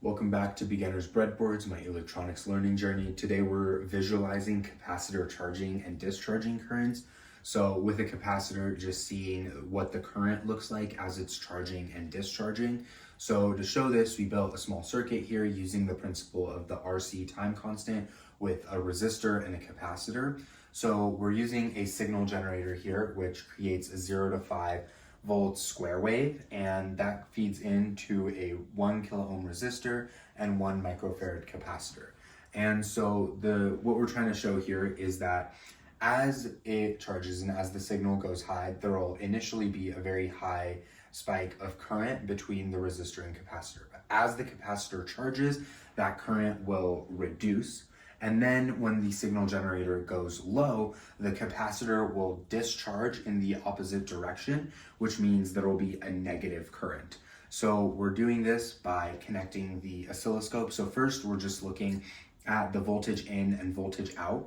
Welcome back to Beginner's Breadboards, my electronics learning journey. Today we're visualizing capacitor charging and discharging currents. So with a capacitor, just seeing what the current looks like as it's charging and discharging. So to show this, we built a small circuit here using the principle of the RC time constant with a resistor and a capacitor. So we're using a signal generator here, which creates a 0 to 5 volt square wave, and that feeds into a 1 kilo ohm resistor and 1 microfarad capacitor. And so what we're trying to show here is that as it charges and as the signal goes high, there will initially be a very high spike of current between the resistor and capacitor. But as the capacitor charges, that current will reduce. And then when the signal generator goes low, the capacitor will discharge in the opposite direction, which means there will be a negative current. So we're doing this by connecting the oscilloscope. So first we're just looking at the voltage in and voltage out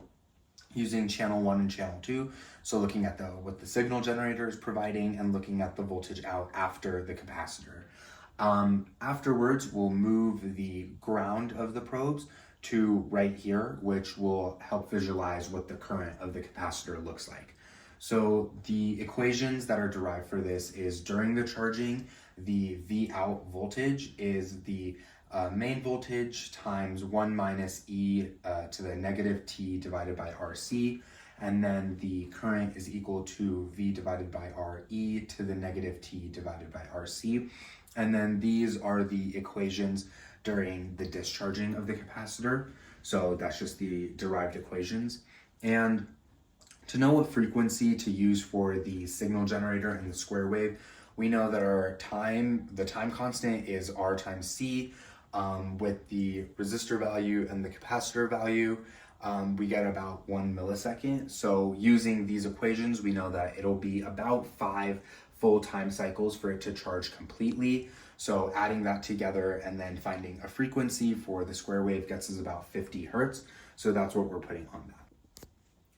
using channel 1 and channel 2. So looking at what the signal generator is providing and looking at the voltage out after the capacitor. Afterwards, we'll move the ground of the probes to right here, which will help visualize what the current of the capacitor looks like. So the equations that are derived for this is during the charging, the V out voltage is the main voltage times 1 minus E to the negative T divided by RC. And then the current is equal to V divided by RE to the negative T divided by RC. And then these are the equations during the discharging of the capacitor. So that's just the derived equations. And to know what frequency to use for the signal generator and the square wave, we know that the time constant is R times C. With the resistor value and the capacitor value, we get about 1 millisecond. So using these equations, we know that it'll be about 5 full time cycles for it to charge completely. So adding that together and then finding a frequency for the square wave gets us about 50 hertz. So that's what we're putting on that.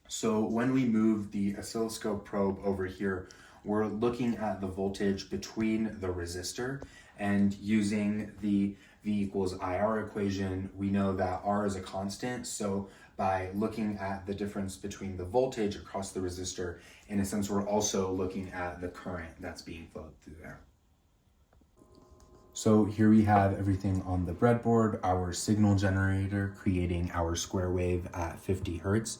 So when we move the oscilloscope probe over here, we're looking at the voltage between the resistor, and using the V equals IR equation, we know that R is a constant. So by looking at the difference between the voltage across the resistor, in a sense, we're also looking at the current that's being flowed through there. So here we have everything on the breadboard, our signal generator creating our square wave at 50 hertz.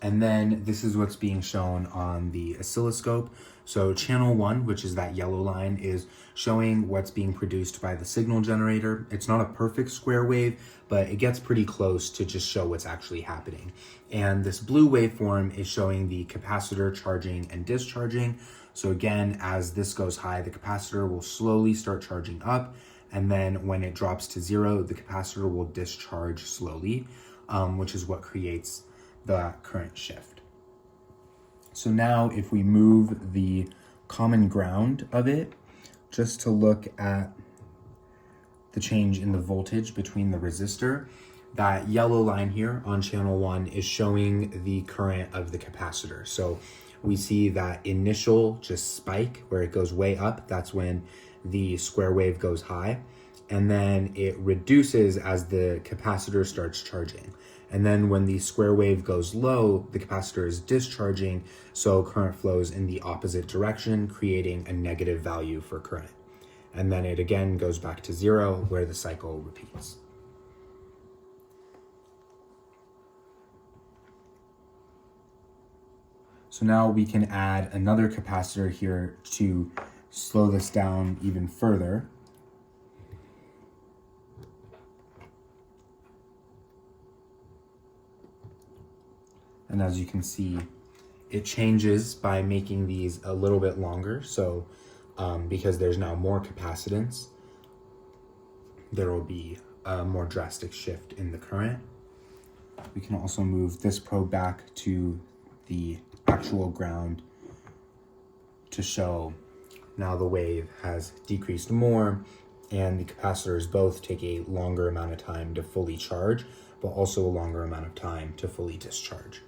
And then this is what's being shown on the oscilloscope. So channel 1, which is that yellow line, is showing what's being produced by the signal generator. It's not a perfect square wave, but it gets pretty close to just show what's actually happening. And this blue waveform is showing the capacitor charging and discharging. So again, as this goes high, the capacitor will slowly start charging up. And then when it drops to 0, the capacitor will discharge slowly, which is what creates the current shift. So now if we move the common ground of it, just to look at the change in the voltage between the resistor, that yellow line here on channel 1 is showing the current of the capacitor. So we see that initial just spike where it goes way up, that's when the square wave goes high, and then it reduces as the capacitor starts charging. And then when the square wave goes low, the capacitor is discharging, so current flows in the opposite direction, creating a negative value for current. And then it again goes back to 0, where the cycle repeats. So now we can add another capacitor here to slow this down even further. And as you can see, it changes by making these a little bit longer. So because there's now more capacitance, there will be a more drastic shift in the current. We can also move this probe back to the actual ground to show now the wave has decreased more, and the capacitors both take a longer amount of time to fully charge, but also a longer amount of time to fully discharge.